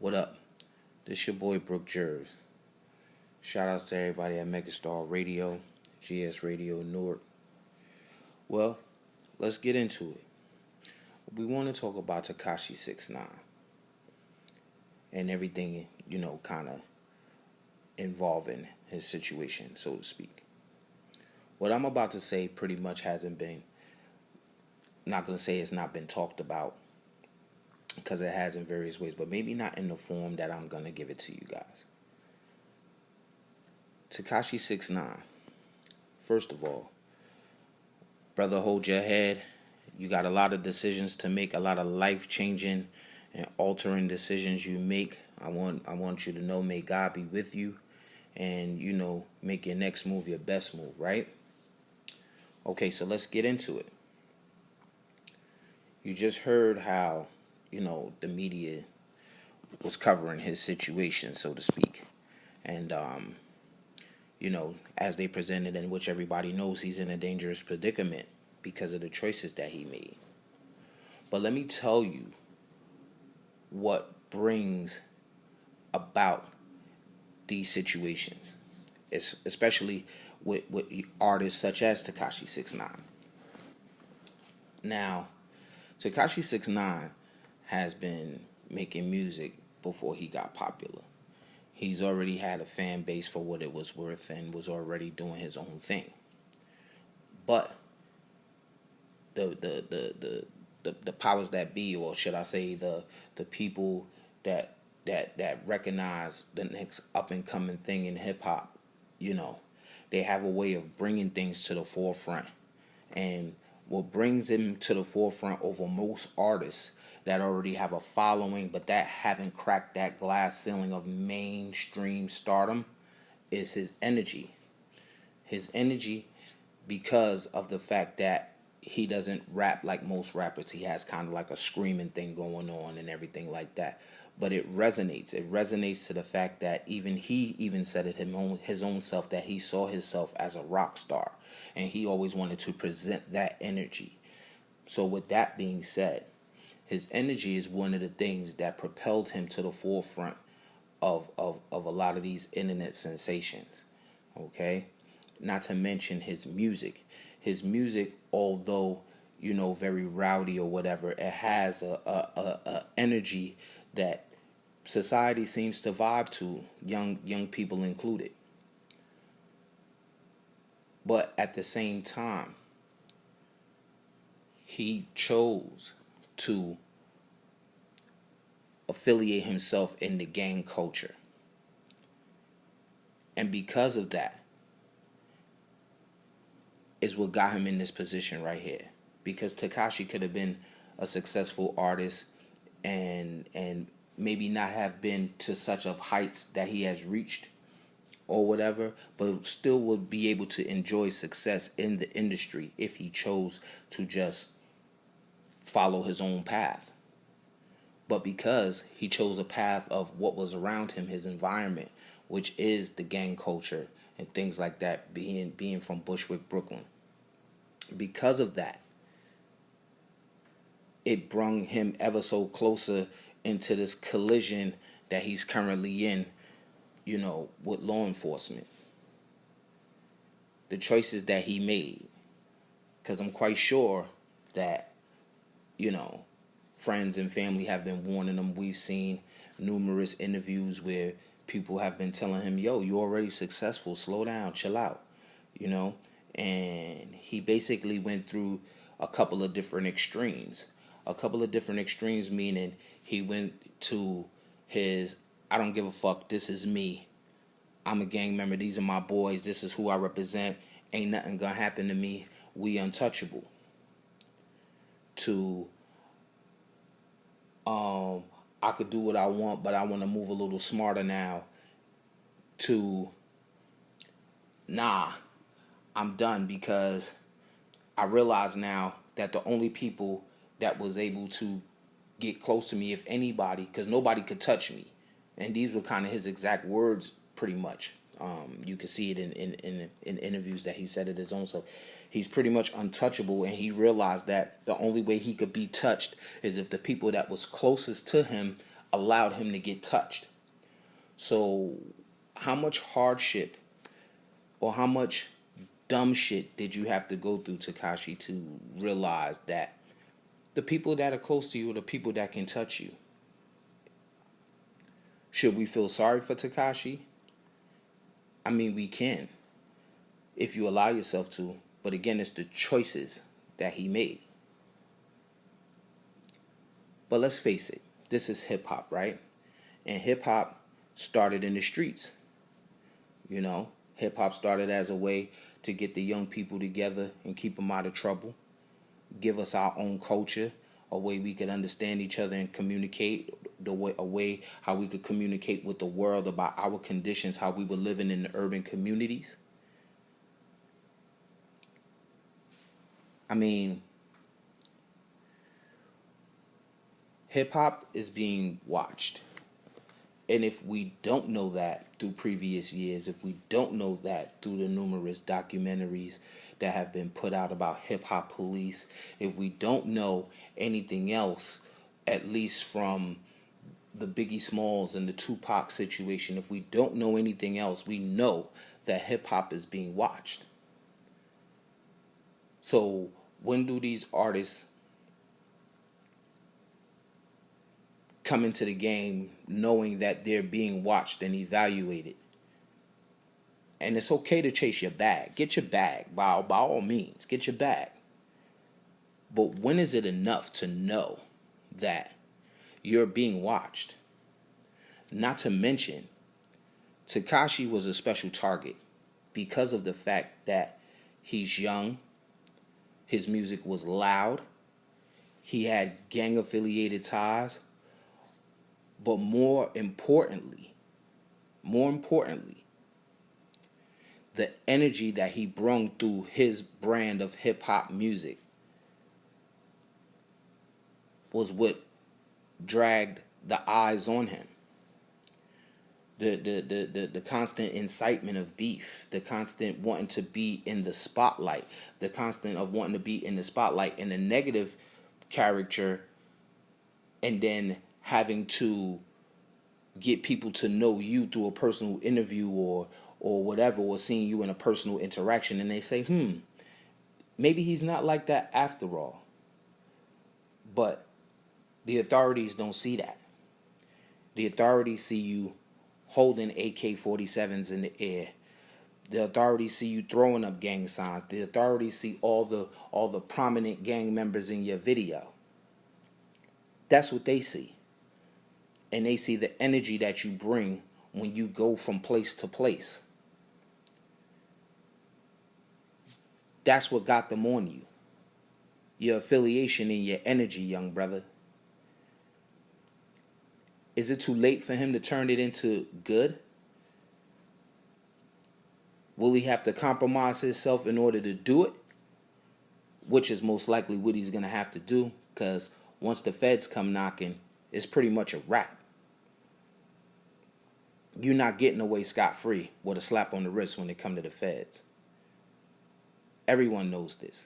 What up? This your boy Brooke Jers. Shout outs to everybody at Megastar Radio, GS Radio Newark. Well, let's get into it. We want to talk about Tekashi 6ix9ine and everything, kind of involving his situation, so to speak. What I'm about to say pretty much hasn't been, not going to say it's not been talked about, because it has in various ways, but maybe not in the form that I'm going to give it to you guys. Tekashi 6ix9ine, first of all, brother, hold your head. You got a lot of decisions to make, a lot of life-changing and altering decisions you make. I want you to know, may God be with you, and, make your next move your best move, right? Okay, so let's get into it. You just heard how, the media was covering his situation, so to speak. And, as they presented, in which everybody knows he's in a dangerous predicament because of the choices that he made. But let me tell you what brings about these situations, especially with artists such as Tekashi 6ix9ine. Now, Tekashi 6ix9ine has been making music before he got popular. He's already had a fan base for what it was worth and was already doing his own thing. But the powers that be, or should I say the people that recognize the next up and coming thing in hip hop, they have a way of bringing things to the forefront. And what brings them to the forefront over most artists that already have a following but that haven't cracked that glass ceiling of mainstream stardom is his energy. His energy, because of the fact that he doesn't rap like most rappers. He has kind of like a screaming thing going on and everything like that. But it resonates. It resonates to the fact that he said it his own self, that he saw himself as a rock star. And he always wanted to present that energy. So with that being said, his energy is one of the things that propelled him to the forefront of a lot of these internet sensations. Okay? Not to mention his music. His music, although, very rowdy or whatever, it has a energy that society seems to vibe to, young people included. But at the same time, he chose to affiliate himself in the gang culture. And because of that is what got him in this position right here. Because Tekashi could have been a successful artist and maybe not have been to such of heights that he has reached or whatever, but still would be able to enjoy success in the industry if he chose to just follow his own path. But because he chose a path of what was around him, his environment, which is the gang culture and things like that, being from Bushwick, Brooklyn. Because of that, it brung him ever so closer into this collision that he's currently in, with law enforcement. The choices that he made. Because I'm quite sure that, friends and family have been warning him. We've seen numerous interviews where people have been telling him, yo, you're already successful, slow down, chill out, and he basically went through a couple of different extremes. Meaning he went to his, I don't give a fuck, this is me, I'm a gang member, these are my boys, this is who I represent, ain't nothing gonna happen to me, we untouchable, to I could do what I want, but I want to move a little smarter now, to nah, I'm done, because I realize now that the only people that was able to get close to me, if anybody, because nobody could touch me, and these were kind of his exact words, pretty much. You can see it in interviews that he said it his own self. He's pretty much untouchable, and he realized that the only way he could be touched is if the people that was closest to him allowed him to get touched. So how much hardship or how much dumb shit did you have to go through, Tekashi, to realize that the people that are close to you are the people that can touch you? Should we feel sorry for Tekashi? I mean, we can, if you allow yourself to. But again, it's the choices that he made. But let's face it, this is hip hop, right? And hip hop started in the streets. You know, hip hop started as a way to get the young people together and keep them out of trouble, give us our own culture, a way we could understand each other and communicate, a way how we could communicate with the world about our conditions, how we were living in the urban communities. I mean, hip hop is being watched. And if we don't know that through previous years, if we don't know that through the numerous documentaries that have been put out about hip hop police, if we don't know anything else, at least from the Biggie Smalls and the Tupac situation, if we don't know anything else, we know that hip hop is being watched. So when do these artists come into the game knowing that they're being watched and evaluated? And it's okay to chase your bag. Get your bag. By all means, get your bag. But when is it enough to know that you're being watched? Not to mention, Tekashi was a special target because of the fact that he's young, his music was loud, he had gang-affiliated ties, but more importantly, the energy that he brung through his brand of hip-hop music was what dragged the eyes on him. The constant incitement of beef, the constant wanting to be in the spotlight, the constant of wanting to be in the spotlight in a negative character, and then having to get people to know you through a personal interview or whatever, or seeing you in a personal interaction, and they say, maybe he's not like that after all. But the authorities don't see that. The authorities see you holding AK-47s in the air. The authorities see you throwing up gang signs. The authorities see all the prominent gang members in your video. That's what they see. And they see the energy that you bring when you go from place to place. That's what got them on you. Your affiliation and your energy, young brother. Is it too late for him to turn it into good? Will he have to compromise himself in order to do it? Which is most likely what he's going to have to do, because once the feds come knocking, it's pretty much a wrap. You're not getting away scot-free with a slap on the wrist when it comes to the feds. Everyone knows this.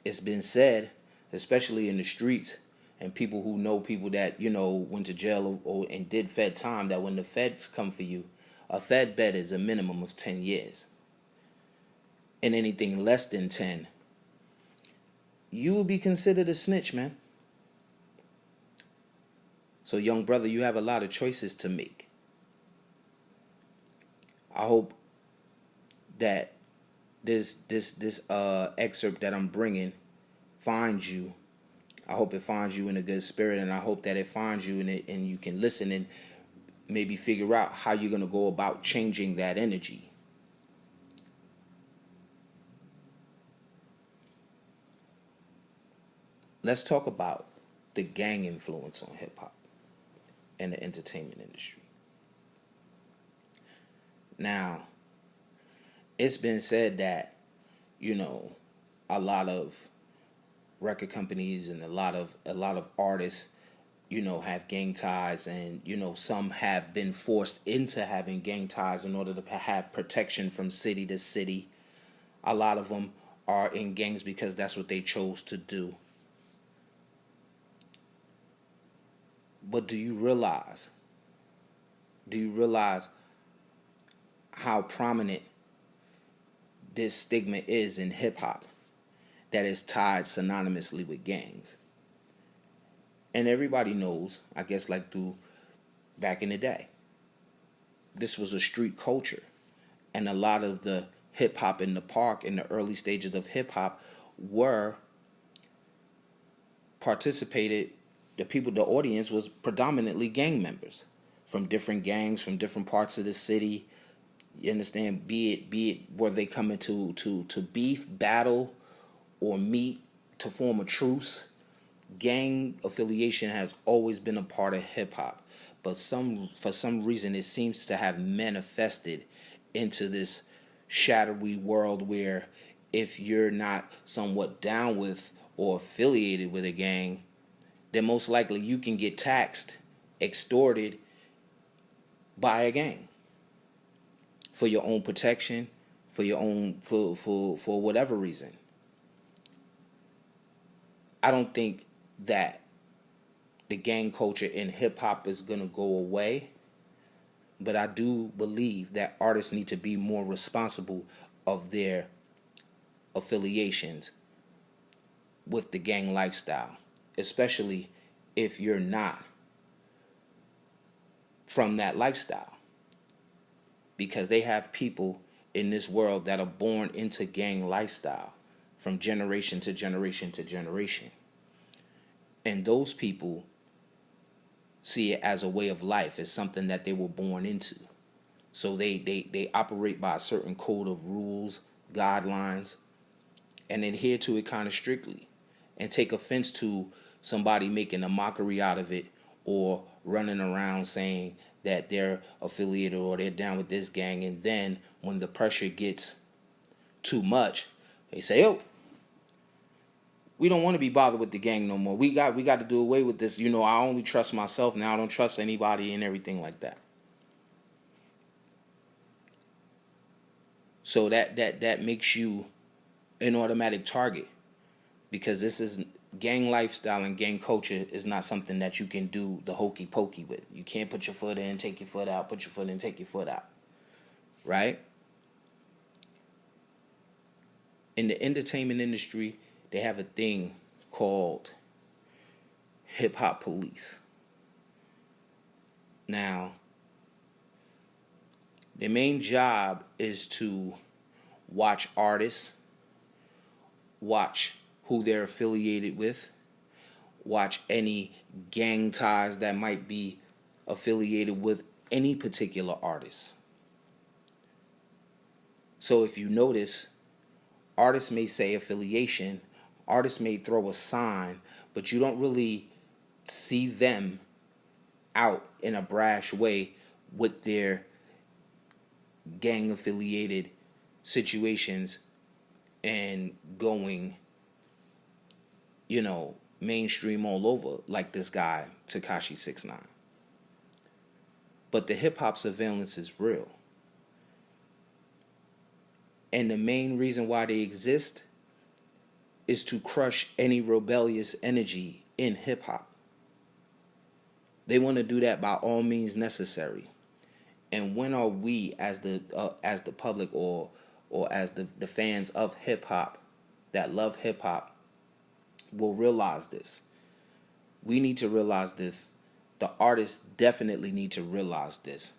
It's been said, especially in the streets, and people who know people that, went to jail and did fed time, that when the feds come for you, a fed bet is a minimum of 10 years. And anything less than 10, you will be considered a snitch, man. So, young brother, you have a lot of choices to make. I hope that this excerpt that I'm bringing finds you. I hope it finds you in a good spirit, and I hope that it finds you in it, and you can listen and maybe figure out how you're going to go about changing that energy. Let's talk about the gang influence on hip-hop and the entertainment industry. Now, it's been said that, a lot of record companies and a lot of artists, have gang ties, and, some have been forced into having gang ties in order to have protection from city to city. A lot of them are in gangs because that's what they chose to do. But do you realize? Do you realize how prominent this stigma is in hip hop that is tied synonymously with gangs? And everybody knows, I guess, like through back in the day, this was a street culture. And a lot of the hip hop in the park in the early stages of hip hop were participated, the audience was predominantly gang members from different gangs, from different parts of the city. You understand? Be it were they coming to beef, battle, or meet to form a truce. Gang affiliation has always been a part of hip hop, but for some reason it seems to have manifested into this shadowy world where if you're not somewhat down with or affiliated with a gang, then most likely you can get taxed, extorted by a gang for your own protection, for your own for whatever reason. I don't think that the gang culture in hip hop is going to go away, but I do believe that artists need to be more responsible of their affiliations with the gang lifestyle, especially if you're not from that lifestyle, because they have people in this world that are born into gang lifestyle from generation to generation to generation. And those people see it as a way of life, as something that they were born into. So they operate by a certain code of rules, guidelines, and adhere to it kind of strictly, and take offense to somebody making a mockery out of it or running around saying that they're affiliated or they're down with this gang. And then when the pressure gets too much, they say, oh, we don't want to be bothered with the gang no more. We got to do away with this. I only trust myself now. I don't trust anybody and everything like that. So that makes you an automatic target, because this is gang lifestyle, and gang culture is not something that you can do the hokey pokey with. You can't put your foot in, take your foot out, put your foot in, take your foot out. Right? In the entertainment industry, they have a thing called hip hop police. Now, their main job is to watch artists, watch who they're affiliated with, watch any gang ties that might be affiliated with any particular artist. So if you notice, artists may say affiliation, artists may throw a sign, but you don't really see them out in a brash way with their gang affiliated situations and going, mainstream all over like this guy, Tekashi 6ix9ine. But the hip hop surveillance is real. And the main reason why they exist is to crush any rebellious energy in hip hop. They want to do that by all means necessary. And when are we, as the public or as the fans of hip hop that love hip hop, will realize this? We need to realize this. The artists definitely need to realize this,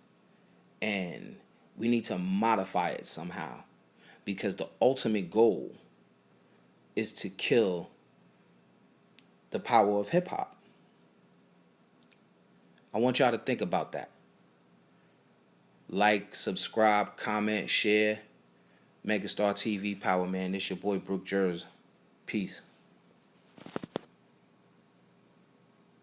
and we need to modify it somehow, because the ultimate goal is to kill the power of hip hop. I want y'all to think about that. Like, subscribe, comment, share. Megastar TV Power Man. This your boy Brooke Jers. Peace.